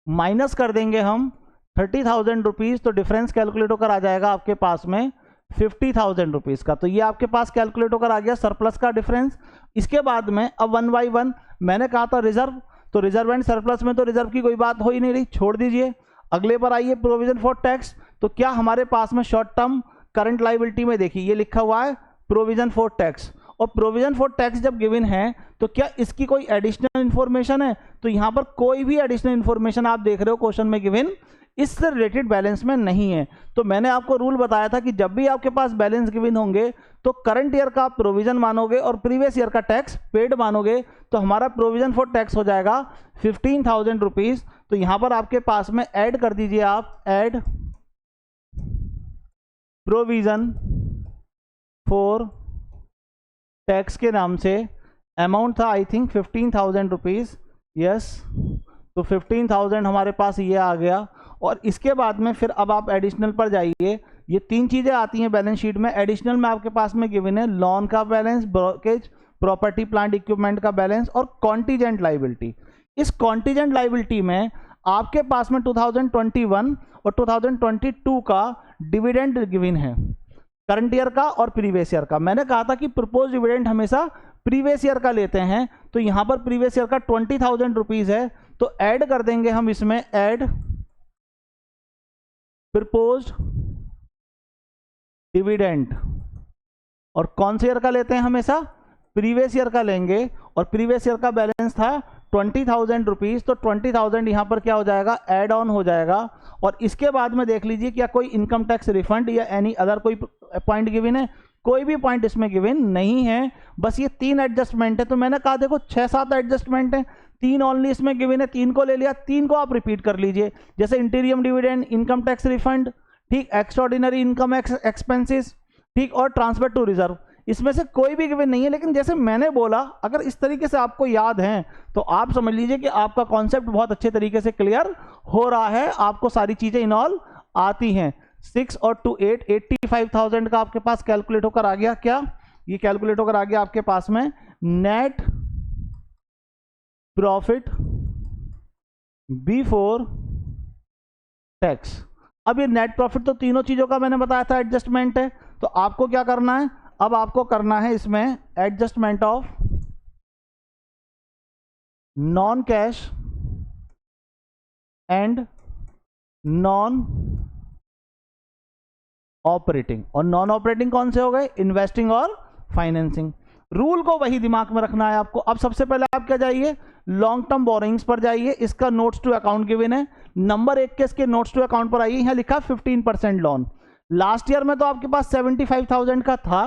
माइनस कर देंगे हम 30,000 रुपीज, तो डिफरेंस कैलकुलेट होकर आ जाएगा आपके पास में 50,000 रुपीज का। तो ये आपके पास कैलकुलेट होकर आ गया सरप्लस का डिफरेंस। इसके बाद में अब 1 बाई 1 मैंने कहा था रिजर्व, तो रिजर्व एंड सरप्लस में तो रिजर्व की कोई बात हो ही नहीं रही, छोड़ दीजिए। अगले पर आइए प्रोविजन फॉर टैक्स। तो क्या हमारे पास में शॉर्ट टर्म करंट लायबिलिटी में देखिए ये लिखा हुआ है प्रोविजन फॉर टैक्स, और प्रोविजन फॉर टैक्स जब गिवन है तो क्या इसकी कोई एडिशनल इंफॉर्मेशन है? तो यहां पर कोई भी एडिशनल इंफॉर्मेशन आप देख रहे हो क्वेश्चन में गिवन इससे रिलेटेड बैलेंस में नहीं है। तो मैंने आपको रूल बताया था कि जब भी आपके पास बैलेंस गिवन होंगे तो करंट ईयर का प्रोविजन मानोगे और प्रीवियस ईयर का टैक्स पेड मानोगे। तो हमारा प्रोविजन फॉर टैक्स हो जाएगा 15,000 रुपीज। तो यहां पर आपके पास में ऐड कर दीजिए आप, ऐड प्रोविजन फॉर टैक्स के नाम से। अमाउंट था आई थिंक 15,000 रुपीज, यस। तो 15,000 हमारे पास ये आ गया। और इसके बाद में फिर अब आप एडिशनल पर जाइए। ये तीन चीजें आती हैं बैलेंस शीट में। एडिशनल में आपके पास में गिवन है लोन का balance, brokerage, property plant equipment का बैलेंस और कॉन्टीजेंट लायबिलिटी। इस कॉन्टीजेंट लायबिलिटी में आपके पास में 2021 और 2022 का डिविडेंड गिवन है, करंट ईयर का और प्रीवियस ईयर का। मैंने कहा था कि प्रपोज डिविडेंड हमेशा प्रीवियस ईयर का लेते हैं, तो यहां पर प्रीवियस ईयर का 20,000 रुपीज है। तो ऐड कर देंगे हम इसमें, ऐड प्रपोज्ड डिविडेंड। और कौन से ईयर का लेते हैं? हमेशा प्रीवियस ईयर का लेंगे, और प्रीवियस ईयर का बैलेंस था 20,000 रुपीज। तो 20,000 यहां पर क्या हो जाएगा, ऐड ऑन हो जाएगा। और इसके बाद में देख लीजिए क्या कोई इनकम टैक्स रिफंड या एनी अदर कोई पॉइंट गिवन है? कोई भी पॉइंट इसमें गिवन नहीं है, बस ये 3 एडजस्टमेंट है। तो मैंने कहा देखो 6-7 एडजस्टमेंट है, 3 ओनली इसमें गिवन है, 3 को ले लिया, 3 को आप रिपीट कर लीजिए। जैसे इंटीरियम डिविडेंड, इनकम टैक्स रिफंड, ठीक, एक्स्ट्राऑर्डिनरी इनकम एक्सपेंसेस, ठीक, और ट्रांसफर टू रिजर्व। इसमें से कोई भी गिवन नहीं है, लेकिन जैसे मैंने बोला अगर इस तरीके से आपको याद है तो आप समझ लीजिए कि आपका कॉन्सेप्ट बहुत अच्छे तरीके से क्लियर हो रहा है, आपको सारी चीजें इन ऑल आती हैं। 6 और 2 8, 85,000 का आपके पास कैलकुलेट होकर आ गया। क्या ये कैलकुलेट होकर आ गया आपके पास में नेट प्रॉफिट बिफोर टैक्स। अब ये नेट प्रॉफिट तो तीनों चीजों का मैंने बताया था एडजस्टमेंट है। तो आपको क्या करना है, अब आपको करना है इसमें adjustment of non cash and non operating. और नॉन ऑपरेटिंग कौन से हो गए? इन्वेस्टिंग और फाइनेंसिंग। रूल को वही दिमाग में रखना है आपको। अब सबसे पहले आप क्या जाइए, लॉन्ग टर्म बोरिंग्स पर जाइए। इसका नोट्स टू अकाउंट गिवन है, नंबर 1 के इसके नोट्स टू अकाउंट पर आइए। यहां लिखा 15% लोन। लास्ट ईयर में तो आपके पास 75,000 का था,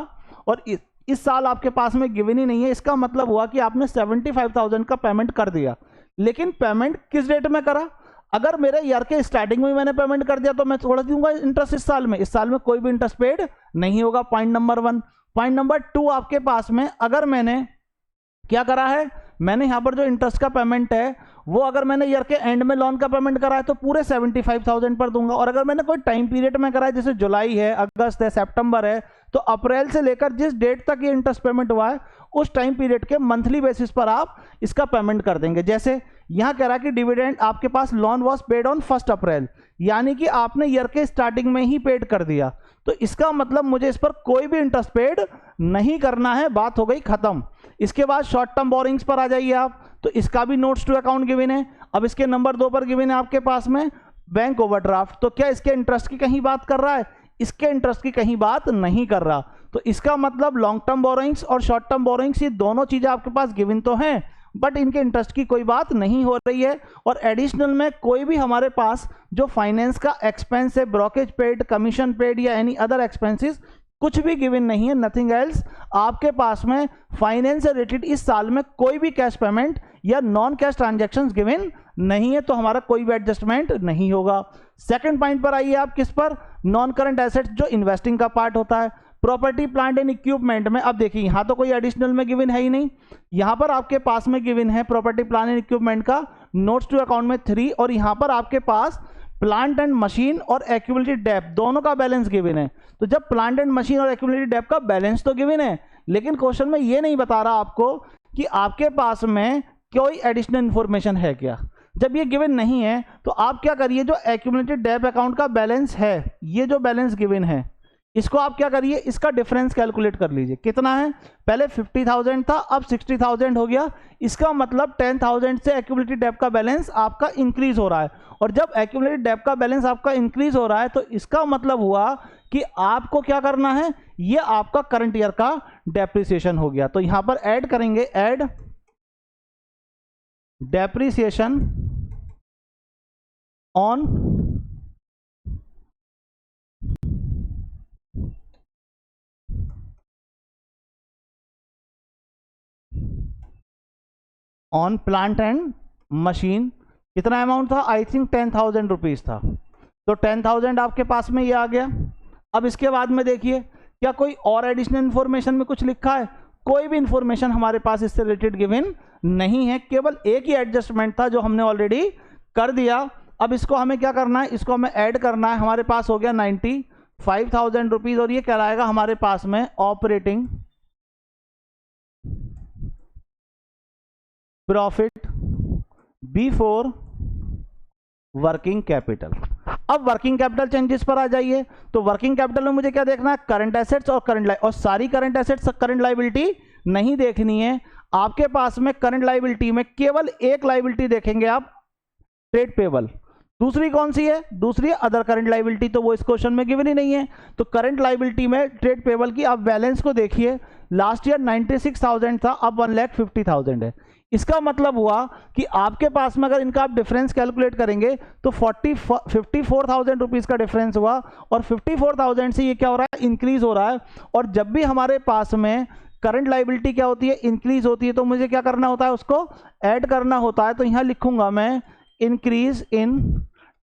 और इस साल आपके पास में गिवन ही नहीं है। इसका मतलब हुआ कि आपने 75,000 का पेमेंट कर दिया, लेकिन पेमेंट किस डेट में करा? अगर मेरे ईयर के स्टार्टिंग में मैंने पेमेंट कर दिया तो मैं थोड़ा दूंगा इंटरेस्ट इस साल में। इस साल में कोई भी इंटरेस्ट पेड नहीं होगा, पॉइंट नंबर 1। पॉइंट नंबर 2 आपके पास में, अगर मैंने क्या करा है मैंने यहाँ पर जो इंटरेस्ट का पेमेंट है वो अगर मैंने ईयर के एंड में लोन का पेमेंट करा है तो पूरे 75,000 पर दूंगा, और अगर मैंने कोई टाइम पीरियड में करा है जैसे जुलाई है, अगस्त है, सितंबर है, तो अप्रैल से लेकर जिस डेट तक ये इंटरेस्ट पेमेंट हुआ है उस टाइम पीरियड के मंथली बेसिस पर आप इसका पेमेंट कर देंगे। जैसे यहाँ कह रहा है कि डिविडेंड आपके पास लोन वॉज पेड ऑन 1 अप्रैल, यानी कि आपने ईयर के स्टार्टिंग में ही पेड कर दिया, तो इसका मतलब मुझे इस पर कोई भी इंटरेस्ट पेड नहीं करना है, बात हो गई खत्म। इसके बाद शॉर्ट टर्म बोरिंग्स पर आ जाइए आप, तो इसका भी नोट्स टू अकाउंट गिवन है। अब इसके नंबर 2 पर गिवन है आपके पास में बैंक ओवरड्राफ्ट, तो क्या इसके इंटरेस्ट की कहीं बात कर रहा है? इसके इंटरेस्ट की कहीं बात नहीं कर रहा, तो इसका मतलब लॉन्ग टर्म बोरोइंग्स और शॉर्ट टर्म बोरोइंग्स ये दोनों चीजें आपके पास गिवन तो हैं, बट इनके इंटरेस्ट की कोई बात नहीं हो रही है। और एडिशनल में कोई भी हमारे पास जो फाइनेंस का एक्सपेंस है, ब्रोकेज पेड, कमीशन पेड या एनी अदर एक्सपेंसेस, कुछ भी गिवन नहीं है, नथिंग एल्स। आपके पास में फाइनेंस से रिलेटेड इस साल में कोई भी कैश पेमेंट या नॉन कैश ट्रांजैक्शंस गिवन नहीं है, तो हमारा कोई भी एडजस्टमेंट नहीं होगा। सेकंड पॉइंट पर आइए आप, किस पर? नॉन करंट एसेट्स जो इन्वेस्टिंग का पार्ट होता है, प्रॉपर्टी प्लांट एंड इक्विपमेंट में। अब देखिए यहां तो कोई एडिशनल में गिवन है ही नहीं, यहां पर आपके पास में गिवन है प्रॉपर्टी प्लांट एंड इक्विपमेंट का नोट्स टू अकाउंट में 3, और यहां पर आपके पास प्लांट एंड मशीन और एक्यूमुलेटेड डेब्ट दोनों का बैलेंस गिवन है। तो जब प्लांट एंड मशीन और एक्यूमुलेटेड डेब्ट का बैलेंस तो गिवन है, लेकिन क्वेश्चन में ये नहीं बता रहा आपको कि आपके पास में कोई एडिशनल इंफॉर्मेशन है क्या। जब ये गिवन नहीं है तो आप क्या करिए, जो एक्यूमुलेटेड डेब्ट अकाउंट का बैलेंस है, ये जो बैलेंस गिवन है, इसको आप क्या करिए, इसका डिफरेंस कैलकुलेट कर लीजिए। कितना है? पहले 50,000 था, अब 60,000 हो गया। इसका मतलब 10,000 से एक्यूमुलेटेड डेब्ट का बैलेंस आपका इंक्रीज हो रहा है, और जब एक्यूमुलेटेड डेब्ट का बैलेंस आपका इंक्रीज हो रहा है तो इसका मतलब हुआ कि आपको क्या करना है, ये आपका करंट ईयर का डेप्रिसिएशन हो गया। तो यहां पर ऐड करेंगे, add depreciation on plant and machine. कितना अमाउंट था? आई थिंक 10,000 रुपीज था, तो 10,000 आपके पास में ये आ गया। अब इसके बाद में देखिए, क्या कोई और एडिशनल इंफॉर्मेशन में कुछ लिखा है? कोई भी इंफॉर्मेशन हमारे पास इससे रिलेटेड गिवन नहीं है, केवल एक ही एडजस्टमेंट था जो हमने ऑलरेडी कर दिया। अब इसको हमें क्या करना है, इसको हमें ऐड करना है। हमारे पास हो गया 95,000 रुपीज, और ये कहलाएगा हमारे पास में operating profit before working capital. अब वर्किंग कैपिटल चेंजेस पर आ जाइए, तो वर्किंग कैपिटल में मुझे क्या देखना है? करंट एसेट्स और करंट और सारी करंट एसेट्स करंट लायबिलिटी नहीं देखनी है। आपके पास में करंट लायबिलिटी में केवल एक लायबिलिटी देखेंगे आप, ट्रेड पेबल। दूसरी कौन सी है? दूसरी अदर करंट लायबिलिटी, तो वो इस क्वेश्चन में गिवन ही नहीं है। तो करंट लायबिलिटी में ट्रेड पेबल की आप बैलेंस को देखिए, लास्ट ईयर 96,000 था, अब 1,50,000 है। इसका मतलब हुआ कि आपके पास में अगर इनका आप डिफरेंस कैलकुलेट करेंगे तो 54,000 रुपीज का डिफरेंस हुआ, और 54,000 से ये क्या हो रहा है? इंक्रीज हो रहा है। और जब भी हमारे पास में करंट लायबिलिटी क्या होती है? इंक्रीज होती है, तो मुझे क्या करना होता है? उसको ऐड करना होता है। तो यहां लिखूंगा मैं इंक्रीज इन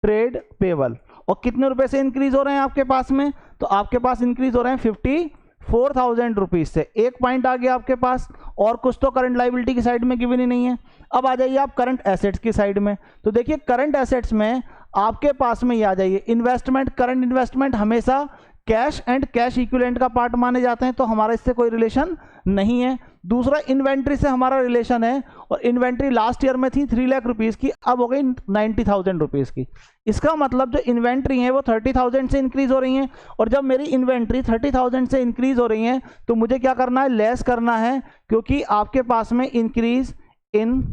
ट्रेड पेबल। और कितने रुपए से इंक्रीज हो रहे हैं आपके पास में? तो आपके पास इंक्रीज हो रहे हैं 54,000 रुपीज से। एक पॉइंट आ गया आपके पास, और कुछ तो करंट लायबिलिटी की साइड में गिवन ही नहीं है। अब आ जाइए आप करंट एसेट्स की साइड में, तो देखिए करंट एसेट्स में आपके पास में ये आ जाइए इन्वेस्टमेंट। करंट इन्वेस्टमेंट हमेशा कैश एंड कैश इक्विवेलेंट का पार्ट माने जाते हैं, तो हमारा इससे कोई रिलेशन नहीं है। दूसरा इन्वेंट्री से हमारा रिलेशन है, और इन्वेंट्री लास्ट ईयर में थी 3 लाख रुपीज की, अब हो गई 90,000 रुपीज की। इसका मतलब जो इन्वेंट्री है वो 30,000 से इंक्रीज हो रही है, और जब मेरी इन्वेंट्री 30,000 से इंक्रीज हो रही है तो मुझे क्या करना है? लेस करना है, क्योंकि आपके पास में इंक्रीज इन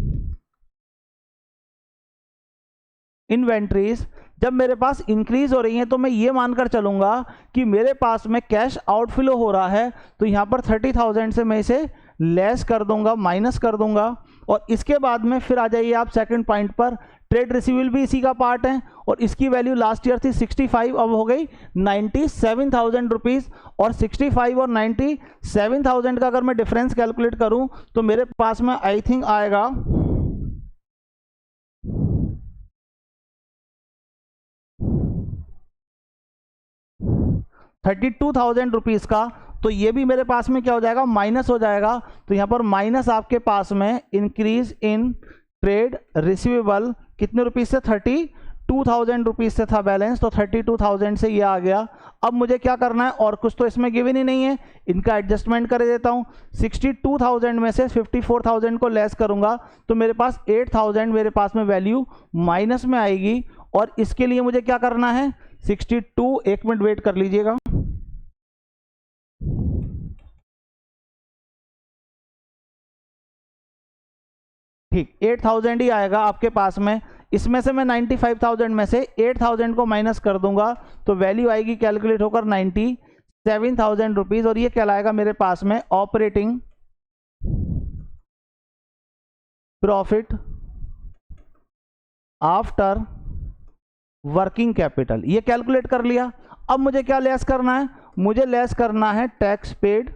इन्वेंट्रीज जब मेरे पास इंक्रीज हो रही है तो मैं ये मानकर चलूंगा कि मेरे पास में कैश आउटफ्लो हो रहा है, तो यहां पर 30,000 से मैं इसे लेस कर दूंगा, माइनस कर दूंगा। और इसके बाद में फिर आ जाइए आप सेकंड पॉइंट पर, ट्रेड रिसीवेबल भी इसी का पार्ट है, और इसकी वैल्यू लास्ट ईयर थी 65, अब हो गई 97,000 रुपीज। और 65 और 97,000 का अगर मैं डिफरेंस कैलकुलेट करूं तो मेरे पास में आई थिंक आएगा 32,000 रुपीज का। तो ये भी मेरे पास में क्या हो जाएगा, माइनस हो जाएगा। तो यहाँ पर माइनस आपके पास में इंक्रीज इन ट्रेड रिसीवेबल कितने रुपीज से, 32,000 रुपीज से था बैलेंस, तो 32,000 से ये आ गया। अब मुझे क्या करना है, और कुछ तो इसमें गिवन ही नहीं है, इनका एडजस्टमेंट कर देता हूँ। 62,000 में से 54,000 को लेस करूंगा तो मेरे पास 8,000 मेरे पास में वैल्यू माइनस में आएगी। और इसके लिए मुझे क्या करना है, 62, एक मिनट वेट कर लीजिएगा, ठीक 8,000 ही आएगा आपके पास में। इसमें से मैं 95,000 में से 8,000 को माइनस कर दूंगा तो वैल्यू आएगी कैलकुलेट होकर 97,000 रुपीज, और ये कहलाएगा मेरे पास में operating profit after working capital. ये कैलकुलेट कर लिया। अब मुझे क्या लेस करना है, मुझे लेस करना है टैक्स पेड,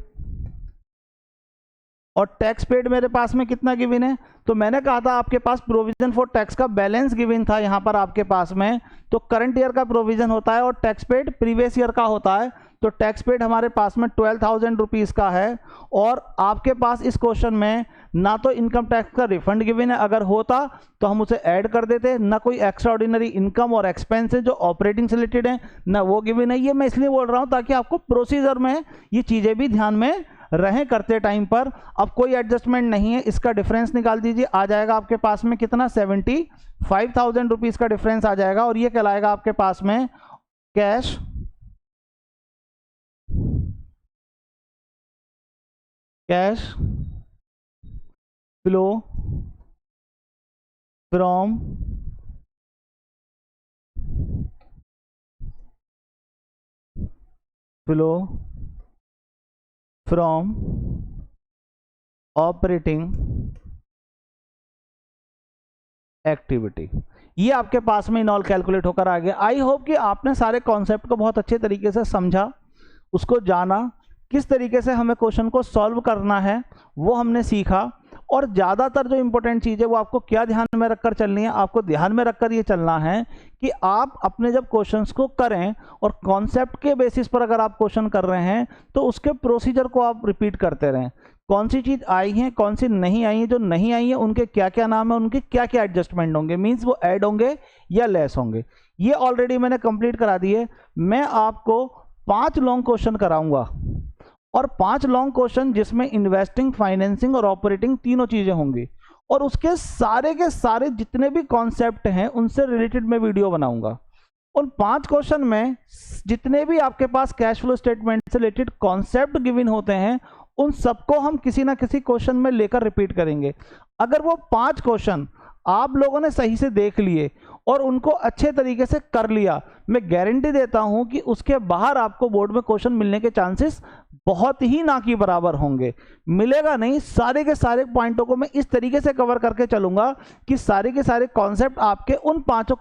और टैक्स पेड मेरे पास में कितना गिवन है, तो मैंने कहा था आपके पास प्रोविजन फॉर टैक्स का बैलेंस गिवन था यहां पर आपके पास में। तो करंट ईयर का प्रोविजन होता है और टैक्स पेड प्रीवियस ईयर का होता है। तो टैक्स पेड हमारे पास में 12,000 रुपीज का है। और आपके पास इस क्वेश्चन में ना तो इनकम टैक्स का रिफंड गिवन है, अगर होता तो हम उसे ऐड कर देते, ना कोई एक्स्ट्रा ऑर्डिनरी इनकम और एक्सपेंसेस जो ऑपरेटिंग से रिलेटेड है ना वो गिवन है। ये मैं इसलिए बोल रहा हूं ताकि आपको प्रोसीजर में ये चीजें भी ध्यान में रहें करते टाइम पर। अब कोई एडजस्टमेंट नहीं है, इसका डिफरेंस निकाल दीजिए, आ जाएगा आपके पास में कितना, 75,000 रुपीज का डिफरेंस आ जाएगा। और ये कहलाएगा आपके पास में cash flow from operating activity. ये आपके पास में इन ऑल कैलकुलेट होकर आ गया। आई होप कि आपने सारे कॉन्सेप्ट को बहुत अच्छे तरीके से समझा, उसको जाना, किस तरीके से हमें क्वेश्चन को सॉल्व करना है वो हमने सीखा। और ज़्यादातर जो इंपॉर्टेंट चीज़ है वो आपको क्या ध्यान में रखकर चलनी है, आपको ध्यान में रखकर ये चलना है कि आप अपने जब क्वेश्चंस को करें और कॉन्सेप्ट के बेसिस पर अगर आप क्वेश्चन कर रहे हैं तो उसके प्रोसीजर को आप रिपीट करते रहें। कौन सी चीज़ आई है, कौन सी नहीं आई है, जो नहीं आई है उनके क्या क्या नाम है, उनके क्या क्या एडजस्टमेंट होंगे, मीन्स वो ऐड होंगे या लेस होंगे, ये ऑलरेडी मैंने कंप्लीट करा दिए। मैं आपको 5 लॉन्ग क्वेश्चन कराऊंगा, और 5 लॉन्ग क्वेश्चन जिसमें इन्वेस्टिंग, फाइनेंसिंग और ऑपरेटिंग तीनों चीजें होंगी, और उसके सारे के सारे जितने भी कॉन्सेप्ट हैं उनसे रिलेटेड मैं वीडियो बनाऊंगा। उन 5 क्वेश्चन में जितने भी आपके पास कैश फ्लो स्टेटमेंट से रिलेटेड कॉन्सेप्ट गिवन होते हैं उन सबको हम किसी ना किसी क्वेश्चन में लेकर रिपीट करेंगे। अगर वो 5 क्वेश्चन आप लोगों ने सही से देख लिए और उनको अच्छे तरीके से कर लिया, मैं गारंटी देता हूं कि उसके बाहर आपको बोर्ड में क्वेश्चन मिलने के चांसेस बहुत ही ना के बराबर होंगे। मिलेगा नहीं, सारे के सारे पॉइंटों को मैं इस तरीके से कवर करके चलूंगा कि सारे के सारे कॉन्सेप्ट आपके उन 5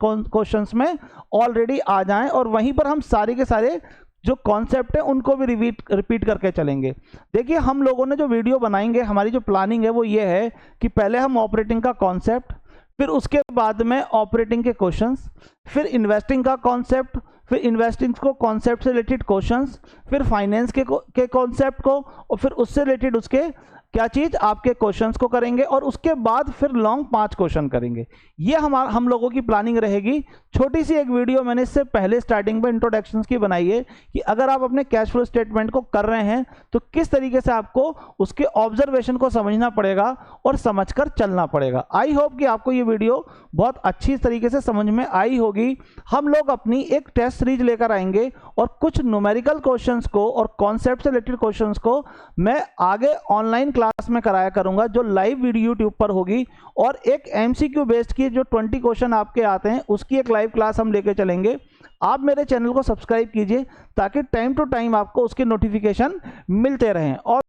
क्वेश्चंस में ऑलरेडी आ जाएं, और वहीं पर हम सारे के सारे जो कॉन्सेप्ट है उनको भी रिपीट करके चलेंगे। देखिए, हम लोगों ने जो वीडियो बनाएंगे, हमारी जो प्लानिंग है वो ये है कि पहले हम ऑपरेटिंग का कॉन्सेप्ट, फिर उसके बाद में ऑपरेटिंग के क्वेश्चंस, फिर इन्वेस्टिंग का कॉन्सेप्ट, फिर इन्वेस्टिंग को कॉन्सेप्ट से रिलेटेड क्वेश्चंस, फिर फाइनेंस के कॉन्सेप्ट को, और फिर उससे रिलेटेड उसके क्या चीज आपके क्वेश्चंस को करेंगे, और उसके बाद फिर लॉन्ग 5 क्वेश्चन करेंगे। ये हम लोगों की प्लानिंग रहेगी। छोटी सी एक वीडियो मैंने इससे पहले स्टार्टिंग में इंट्रोडक्शंस की बनाई है कि अगर आप अपने कैश फ्लो स्टेटमेंट को कर रहे हैं तो किस तरीके से आपको उसके ऑब्जर्वेशन को समझना पड़ेगा और समझकर चलना पड़ेगा। आई होप कि आपको ये वीडियो बहुत अच्छी तरीके से समझ में आई होगी। हम लोग अपनी एक टेस्ट सीरीज लेकर आएंगे और कुछ न्यूमेरिकल क्वेश्चंस को और कॉन्सेप्ट से रिलेटेड क्वेश्चंस को मैं आगे ऑनलाइन क्लास में कराया करूंगा, जो लाइव वीडियो यूट्यूब पर होगी, और एक एमसीक्यू बेस्ड की जो 20 क्वेश्चन आपके आते हैं उसकी एक लाइव क्लास हम लेके चलेंगे। आप मेरे चैनल को सब्सक्राइब कीजिए ताकि टाइम टू टाइम आपको उसके नोटिफिकेशन मिलते रहें। और